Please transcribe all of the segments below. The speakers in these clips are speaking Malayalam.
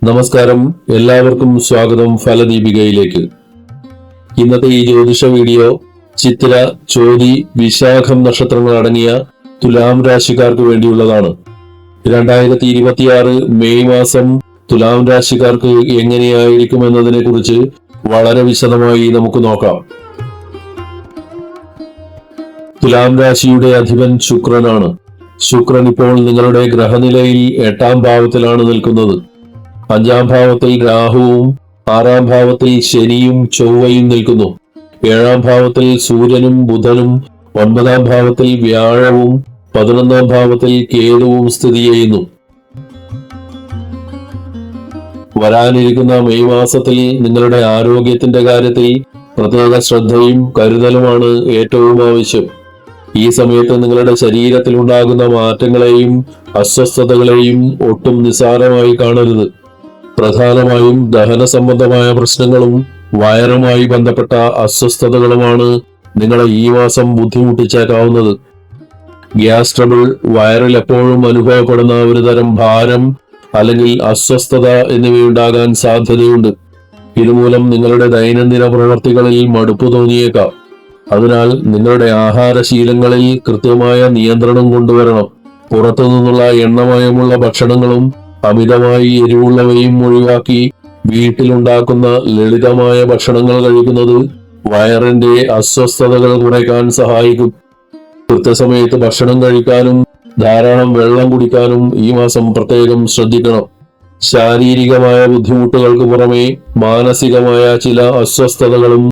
നമസ്കാരം, എല്ലാവർക്കും സ്വാഗതം ഫലദീപികയിലേക്ക്. ഇന്നത്തെ ഈ ജ്യോതിഷ വീഡിയോ ചിത്തിര, ചോതി, വിശാഖം നക്ഷത്രങ്ങൾ അടങ്ങിയ തുലാം രാശിക്കാർക്ക് വേണ്ടിയുള്ളതാണ്. 2026 മെയ് മാസം തുലാം രാശിക്കാർക്ക് എങ്ങനെയായിരിക്കും എന്നതിനെ കുറിച്ച് വളരെ വിശദമായി നമുക്ക് നോക്കാം. തുലാം രാശിയുടെ അധിപൻ ശുക്രനാണ്. ശുക്രൻ ഇപ്പോൾ നിങ്ങളുടെ ഗ്രഹനിലയിൽ 8ാം ഭാവത്തിലാണ് നിൽക്കുന്നത്. 5ാം ഭാവത്തിൽ രാഹുവും 6ാം ഭാവത്തിൽ ശനിയും ചൊവ്വയും നിൽക്കുന്നു. 7ാം ഭാവത്തിൽ സൂര്യനും ബുധനും 9ാം ഭാവത്തിൽ വ്യാഴവും 11ാം ഭാവത്തിൽ കേതുവും സ്ഥിതി ചെയ്യുന്നു. വരാനിരിക്കുന്ന മെയ് മാസത്തിൽ നിങ്ങളുടെ ആരോഗ്യത്തിന്റെ കാര്യത്തിൽ പ്രത്യേക ശ്രദ്ധയും കരുതലുമാണ് ഏറ്റവും ആവശ്യം. ഈ സമയത്ത് നിങ്ങളുടെ ശരീരത്തിൽ ഉണ്ടാകുന്ന മാറ്റങ്ങളെയും അസ്വസ്ഥതകളെയും ഒട്ടും നിസ്സാരമായി കാണരുത്. പ്രധാനമായും ദഹന സംബന്ധമായ പ്രശ്നങ്ങളും വയറുമായി ബന്ധപ്പെട്ട അസ്വസ്ഥതകളുമാണ് നിങ്ങളെ ഈ മാസം ബുദ്ധിമുട്ടിച്ചേക്കാവുന്നത്. ഗ്യാസ് ട്രബിൾ, വയറിൽ എപ്പോഴും അനുഭവപ്പെടുന്ന ഒരു തരം ഭാരം അല്ലെങ്കിൽ അസ്വസ്ഥത എന്നിവയുണ്ടാകാൻ സാധ്യതയുണ്ട്. ഇതുമൂലം നിങ്ങളുടെ ദൈനംദിന പ്രവർത്തികളിൽ മടുപ്പ് തോന്നിയേക്കാം. അതിനാൽ നിങ്ങളുടെ ആഹാരശീലങ്ങളിൽ കൃത്യമായ നിയന്ത്രണം കൊണ്ടുവരണം. പുറത്തുനിന്നുള്ള എണ്ണമയമുള്ള ഭക്ഷണങ്ങളും അമിതമായി എരിവുള്ളവയും ഒഴിവാക്കി വീട്ടിലുണ്ടാക്കുന്ന ലളിതമായ ഭക്ഷണങ്ങൾ കഴിക്കുന്നത് വയറിന്റെ അസ്വസ്ഥതകൾ കുറയ്ക്കാൻ സഹായിക്കും. കൃത്യസമയത്ത് ഭക്ഷണം കഴിക്കാനും ധാരാളം വെള്ളം കുടിക്കാനും ഈ മാസം പ്രത്യേകം ശ്രദ്ധിക്കണം. ശാരീരികമായ ബുദ്ധിമുട്ടുകൾക്ക് പുറമെ മാനസികമായ ചില അസ്വസ്ഥതകളും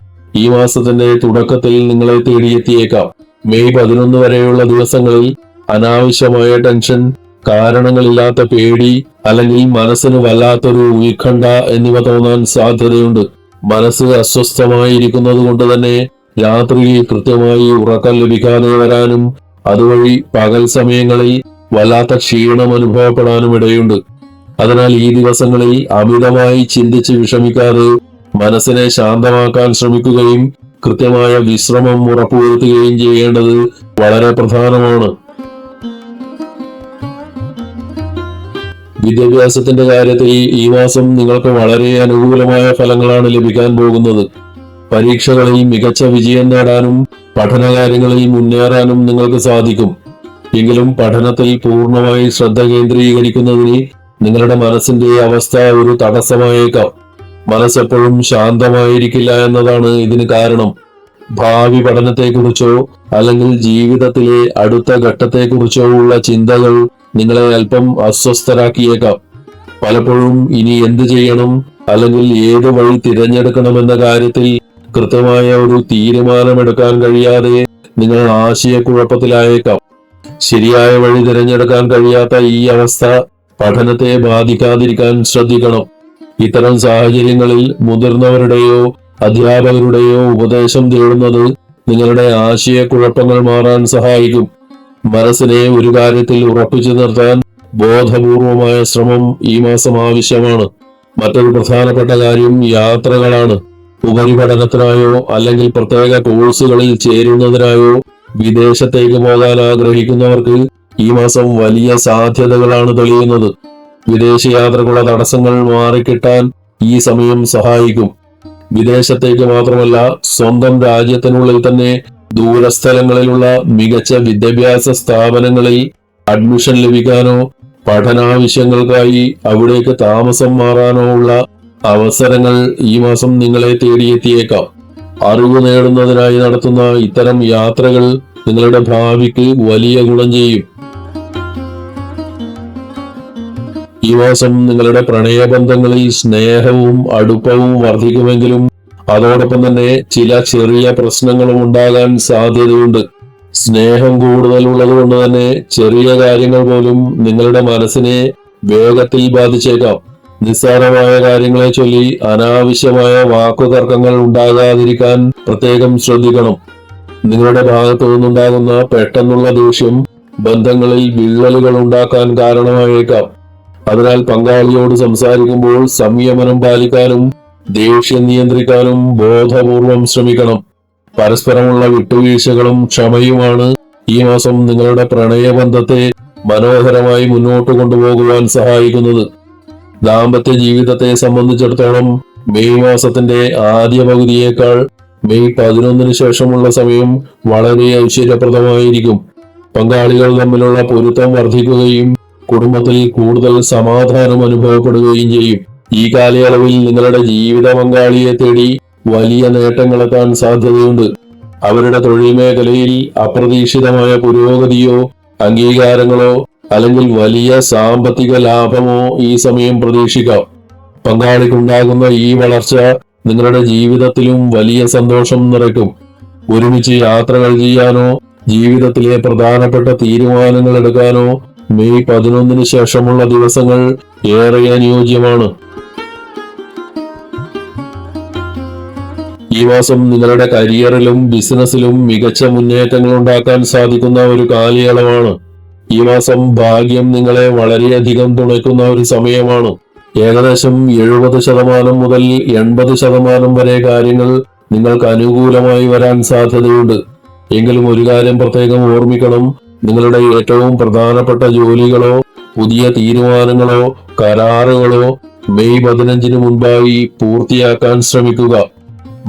ഈ മാസത്തിന്റെ തുടക്കത്തിൽ നിങ്ങളെ തേടിയെത്തിയേക്കാം. മെയ് 11 വരെയുള്ള ദിവസങ്ങളിൽ അനാവശ്യമായ ടെൻഷൻ, കാരണങ്ങളില്ലാത്ത പേടി അല്ലെങ്കിൽ മനസ്സിന് വല്ലാത്തൊരു ഉത്കണ്ഠ എന്നിവ തോന്നാൻ സാധ്യതയുണ്ട്. മനസ്സ് അസ്വസ്ഥമായിരിക്കുന്നത് കൊണ്ട് തന്നെ രാത്രിയിൽ കൃത്യമായി ഉറക്കം ലഭിക്കാതെ വരാനും അതുവഴി പകൽ സമയങ്ങളിൽ വല്ലാത്ത ക്ഷീണം അനുഭവപ്പെടാനും ഇടയുണ്ട്. അതിനാൽ ഈ ദിവസങ്ങളിൽ അമിതമായി ചിന്തിച്ച് വിഷമിക്കാതെ മനസ്സിനെ ശാന്തമാക്കാൻ ശ്രമിക്കുകയും കൃത്യമായ വിശ്രമം ഉറപ്പുവരുത്തുകയും ചെയ്യേണ്ടത് വളരെ പ്രധാനമാണ്. വിദ്യാഭ്യാസത്തിന്റെ കാര്യത്തിൽ ഈ മാസം നിങ്ങൾക്ക് വളരെ അനുകൂലമായ ഫലങ്ങളാണ് ലഭിക്കാൻ പോകുന്നത്. പരീക്ഷകളിൽ മികച്ച വിജയം നേടാനും പഠനകാര്യങ്ങളിൽ മുന്നേറാനും നിങ്ങൾക്ക് സാധിക്കും. എങ്കിലും പഠനത്തിൽ പൂർണ്ണമായി ശ്രദ്ധ കേന്ദ്രീകരിക്കുന്നതിന് നിങ്ങളുടെ മനസ്സിന്റെ അവസ്ഥ ഒരു തടസ്സമായേക്കാം. മനസ്സെപ്പോഴും ശാന്തമായിരിക്കില്ല എന്നതാണ് ഇതിന് കാരണം. ഭാവി പഠനത്തെക്കുറിച്ചോ അല്ലെങ്കിൽ ജീവിതത്തിലെ അടുത്ത ഘട്ടത്തെക്കുറിച്ചോ ഉള്ള ചിന്തകൾ നിങ്ങളെ അല്പം അസ്വസ്ഥരാക്കിയേക്കാം. പലപ്പോഴും ഇനി എന്ത് ചെയ്യണം അല്ലെങ്കിൽ ഏത് വഴി തിരഞ്ഞെടുക്കണമെന്ന കാര്യത്തിൽ കൃത്യമായ ഒരു തീരുമാനമെടുക്കാൻ കഴിയാതെ നിങ്ങൾ ആശയക്കുഴപ്പത്തിലായേക്കാം. ശരിയായ വഴി തിരഞ്ഞെടുക്കാൻ കഴിയാത്ത ഈ അവസ്ഥ പഠനത്തെ ബാധിക്കാതിരിക്കാൻ ശ്രദ്ധിക്കണം. ഇത്തരം സാഹചര്യങ്ങളിൽ മുതിർന്നവരുടെയോ അധ്യാപകരുടെയോ ഉപദേശം തേടുന്നത് നിങ്ങളുടെ ആശയക്കുഴപ്പങ്ങൾ മാറാൻ സഹായിക്കും. മനസ്സിനെ ഒരു കാര്യത്തിൽ ഉറപ്പിച്ചു നിർത്താൻ ബോധപൂർവമായ ശ്രമം ഈ മാസം ആവശ്യമാണ്. മറ്റൊരു പ്രധാനപ്പെട്ട കാര്യം യാത്രകളാണ്. ഉപരിപഠനത്തിനായോ അല്ലെങ്കിൽ പ്രത്യേക കോഴ്സുകളിൽ ചേരുന്നതിനായോ വിദേശത്തേക്ക് പോകാൻ ആഗ്രഹിക്കുന്നവർക്ക് ഈ മാസം വലിയ സാധ്യതകളാണ് തെളിയുന്നത്. വിദേശയാത്രകളുടെ തടസ്സങ്ങൾ മാറിക്കിട്ടാൻ ഈ സമയം സഹായിക്കും. വിദേശത്തേക്ക് മാത്രമല്ല, സ്വന്തം രാജ്യത്തിനുള്ളിൽ തന്നെ ദൂരസ്ഥലങ്ങളിലുള്ള മികച്ച വിദ്യാഭ്യാസ സ്ഥാപനങ്ങളിൽ അഡ്മിഷൻ ലഭിക്കാനോ പഠനാവശ്യങ്ങൾക്കായി അവിടേക്ക് താമസം മാറാനോ ഉള്ള അവസരങ്ങൾ ഈ മാസം നിങ്ങളെ തേടിയെത്തിയേക്കാം. അറിവ് നേടുന്നതിനായി നടത്തുന്ന ഇത്തരം യാത്രകൾ നിങ്ങളുടെ ഭാവിക്ക് വലിയ ഗുണം ചെയ്യും. ഈ മാസം നിങ്ങളുടെ പ്രണയബന്ധങ്ങളിൽ സ്നേഹവും അടുപ്പവും വർദ്ധിക്കുമെങ്കിലും അതോടൊപ്പം തന്നെ ചില ചെറിയ പ്രശ്നങ്ങളും ഉണ്ടാകാൻ സാധ്യതയുണ്ട്. സ്നേഹം കൂടുതലുള്ളത് കൊണ്ട് തന്നെ ചെറിയ കാര്യങ്ങൾ പോലും നിങ്ങളുടെ മനസ്സിനെ വേഗത്തിൽ ബാധിച്ചേക്കാം. നിസ്സാരമായ കാര്യങ്ങളെ ചൊല്ലി അനാവശ്യമായ വാക്കുതർക്കങ്ങൾ ഉണ്ടാകാതിരിക്കാൻ പ്രത്യേകം ശ്രദ്ധിക്കണം. നിങ്ങളുടെ ഭാഗത്തു നിന്നുണ്ടാകുന്ന പെട്ടെന്നുള്ള ദേഷ്യം ബന്ധങ്ങളിൽ വിള്ളലുകൾ ഉണ്ടാക്കാൻ കാരണമായേക്കാം. അതിനാൽ പങ്കാളിയോട് സംസാരിക്കുമ്പോൾ സംയമനം പാലിക്കാനും ദേഷ്യം നിയന്ത്രിക്കാനും ബോധപൂർവം ശ്രമിക്കണം. പരസ്പരമുള്ള വിട്ടുവീഴ്ചകളും ക്ഷമയുമാണ് ഈ മാസം നിങ്ങളുടെ പ്രണയബന്ധത്തെ മനോഹരമായി മുന്നോട്ട് കൊണ്ടുപോകുവാൻ സഹായിക്കുന്നത്. ദാമ്പത്യ ജീവിതത്തെ സംബന്ധിച്ചിടത്തോളം മെയ് മാസത്തിന്റെ ആദ്യ പകുതിയേക്കാൾ മെയ് 11 ശേഷമുള്ള സമയം വളരെ ഐശ്വര്യപ്രദമായിരിക്കും. പങ്കാളികൾ തമ്മിലുള്ള പൊരുത്തം വർദ്ധിക്കുകയും കുടുംബത്തിൽ കൂടുതൽ സമാധാനം അനുഭവപ്പെടുകയും ചെയ്യും. ഈ കാലയളവിൽ നിങ്ങളുടെ ജീവിത പങ്കാളിയെ തേടി വലിയ നേട്ടങ്ങളെത്താൻ സാധ്യതയുണ്ട്. അവരുടെ തൊഴിൽ മേഖലയിൽ അപ്രതീക്ഷിതമായ പുരോഗതിയോ അംഗീകാരങ്ങളോ അല്ലെങ്കിൽ വലിയ സാമ്പത്തിക ലാഭമോ ഈ സമയം പ്രതീക്ഷിക്കാം. പങ്കാളിക്കുണ്ടാകുന്ന ഈ വളർച്ച നിങ്ങളുടെ ജീവിതത്തിലും വലിയ സന്തോഷം നിറയ്ക്കും. ഒരുമിച്ച് യാത്രകൾ ചെയ്യാനോ ജീവിതത്തിലെ പ്രധാനപ്പെട്ട തീരുമാനങ്ങൾ എടുക്കാനോ മെയ് 11 ശേഷമുള്ള ദിവസങ്ങൾ ഏറെ അനുയോജ്യമാണ്. ഈ മാസം നിങ്ങളുടെ കരിയറിലും ബിസിനസ്സിലും മികച്ച മുന്നേറ്റങ്ങൾ ഉണ്ടാക്കാൻ സാധിക്കുന്ന ഒരു കാലയളവാണ്. ഈ മാസം ഭാഗ്യം നിങ്ങളെ വളരെയധികം തുണയ്ക്കുന്ന ഒരു സമയമാണ്. ഏകദേശം 70% മുതൽ 80% വരെ കാര്യങ്ങൾ നിങ്ങൾക്ക് അനുകൂലമായി വരാൻ സാധ്യതയുണ്ട്. എങ്കിലും ഒരു കാര്യം പ്രത്യേകം ഓർമ്മിക്കണം. നിങ്ങളുടെ ഏറ്റവും പ്രധാനപ്പെട്ട ജോലികളോ പുതിയ തീരുമാനങ്ങളോ കരാറുകളോ മെയ് 15 മുൻപായി പൂർത്തിയാക്കാൻ ശ്രമിക്കുക.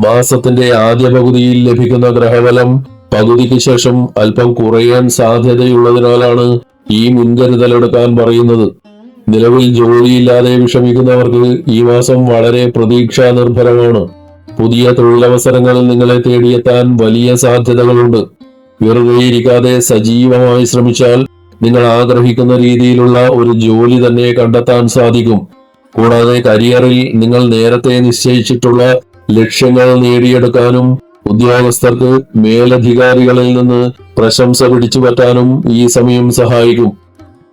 മാസത്തിന്റെ ആദ്യ പകുതിയിൽ ലഭിക്കുന്ന ഗ്രഹബലം പകുതിക്ക് ശേഷം അല്പം കുറയാൻ സാധ്യതയുള്ളതിനാലാണ് ഈ മുൻകരുതലെടുക്കാൻ പറയുന്നത്. നിലവിൽ ജോലിയില്ലാതെ വിഷമിക്കുന്നവർക്ക് ഈ മാസം വളരെ പ്രതീക്ഷാ നിർഭരമാണ്. പുതിയ തൊഴിലവസരങ്ങൾ നിങ്ങളെ തേടിയെത്താൻ വലിയ സാധ്യതകളുണ്ട്. വെറുതെ ഇരിക്കാതെ സജീവമായി ശ്രമിച്ചാൽ നിങ്ങൾ ആഗ്രഹിക്കുന്ന രീതിയിലുള്ള ഒരു ജോലി തന്നെ കണ്ടെത്താൻ സാധിക്കും. കൂടാതെ കരിയറിൽ നിങ്ങൾ നേരത്തെ നിശ്ചയിച്ചിട്ടുള്ള ലക്ഷ്യങ്ങൾ നേടിയെടുക്കാനും ഉദ്യോഗസ്ഥർക്ക് മേലധികാരികളിൽ നിന്ന് പ്രശംസ പിടിച്ചു പറ്റാനും ഈ സമയം സഹായിക്കും.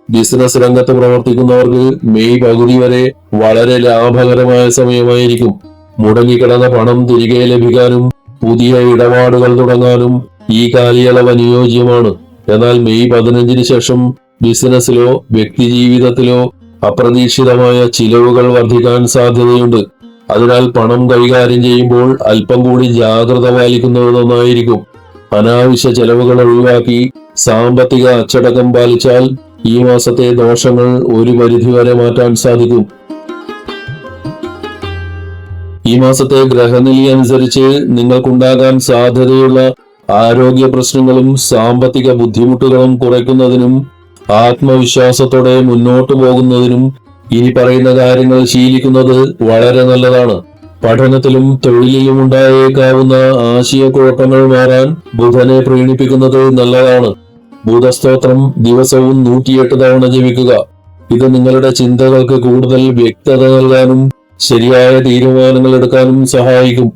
ബിസിനസ് രംഗത്ത് പ്രവർത്തിക്കുന്നവർക്ക് മെയ് പകുതി വരെ വളരെ ലാഭകരമായ സമയമായിരിക്കും. മുടങ്ങിക്കിടന്ന പണം തിരികെ ലഭിക്കാനും പുതിയ ഇടപാടുകൾ തുടങ്ങാനും ഈ കാലയളവ് അനുയോജ്യമാണ്. എന്നാൽ മെയ് 15 ശേഷം ബിസിനസ്സിലോ വ്യക്തിജീവിതത്തിലോ അപ്രതീക്ഷിതമായ ചിലവുകൾ വർദ്ധിക്കാൻ സാധ്യതയുണ്ട്. അതിനാൽ പണം കൈകാര്യം ചെയ്യുമ്പോൾ അല്പം കൂടി ജാഗ്രത പാലിക്കുന്നത് നന്നായിരിക്കും. അനാവശ്യ ചെലവുകൾ ഒഴിവാക്കി സാമ്പത്തിക അച്ചടക്കം പാലിച്ചാൽ ഈ മാസത്തെ ദോഷങ്ങൾ ഒരു പരിധിവരെ മാറ്റാൻ സാധിക്കും. ഈ മാസത്തെ ഗ്രഹനില അനുസരിച്ച് നിങ്ങൾക്കുണ്ടാകാൻ സാധ്യതയുള്ള ആരോഗ്യ പ്രശ്നങ്ങളും സാമ്പത്തിക ബുദ്ധിമുട്ടുകളും കുറയ്ക്കുന്നതിനും ആത്മവിശ്വാസത്തോടെ മുന്നോട്ടു പോകുന്നതിനും ഇനി പറയുന്ന കാര്യങ്ങൾ ശീലിക്കുന്നത് വളരെ നല്ലതാണ്. പഠനത്തിലും തൊഴിലിലും ഉണ്ടായേക്കാവുന്ന ആശയക്കുഴപ്പങ്ങൾ മാറാൻ ബുധനെ പ്രീണിപ്പിക്കുന്നത് നല്ലതാണ്. ബുധസ്തോത്രം ദിവസവും 108 തവണ ജപിക്കുക. ഇത് നിങ്ങളുടെ ചിന്തകൾക്ക് കൂടുതൽ വ്യക്തത നൽകാനും ശരിയായ തീരുമാനങ്ങൾ എടുക്കാനും സഹായിക്കും.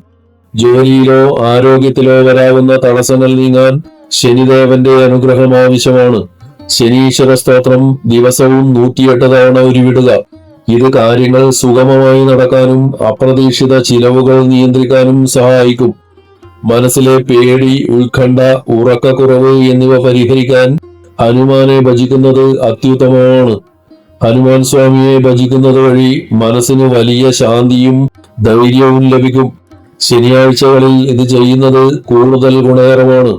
ജോലിയിലോ ആരോഗ്യത്തിലോ വരാവുന്ന തടസ്സങ്ങൾ നീങ്ങാൻ ശനിദേവന്റെ അനുഗ്രഹം ആവശ്യമാണ്. ശനീശ്വര സ്തോത്രം ദിവസവും 108 തവണ ഉരുവിടുക. ഇത് കാര്യങ്ങൾ സുഗമമായി നടക്കാനും അപ്രതീക്ഷിത ചിലവുകൾ നിയന്ത്രിക്കാനും സഹായിക്കും. മനസ്സിലെ പേടി, ഉത്കണ്ഠ, ഉറക്കക്കുറവ് എന്നിവ പരിഹരിക്കാൻ ഹനുമാനെ ഭജിക്കുന്നത് അത്യുത്തമമാണ്. ഹനുമാൻ സ്വാമിയെ ഭജിക്കുന്നത് വഴി മനസ്സിന് വലിയ ശാന്തിയും ധൈര്യവും ലഭിക്കും. ശനിയാഴ്ചകളിൽ ഇത് ചെയ്യുന്നത് കൂടുതൽ ഗുണകരമാണ്.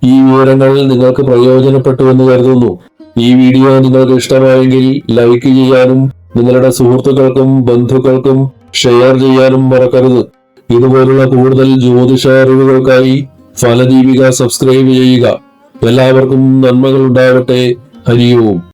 ഈ വിവരങ്ങൾ നിങ്ങൾക്ക് പ്രയോജനപ്പെട്ടുവെന്ന് കരുതുന്നു. ഈ വീഡിയോ നിങ്ങൾക്ക് ഇഷ്ടമായെങ്കിൽ ലൈക്ക് ചെയ്യാനും നിങ്ങളുടെ സുഹൃത്തുക്കൾക്കും ബന്ധുക്കൾക്കും ഷെയർ ചെയ്യാനും മറക്കരുത്. ഇതുപോലുള്ള കൂടുതൽ ജ്യോതിഷ അറിവുകൾക്കായി ഫലദീപിക സബ്സ്ക്രൈബ് ചെയ്യുക. എല്ലാവർക്കും നന്മകൾ ഉണ്ടാവട്ടെ. ഹരി ഓം.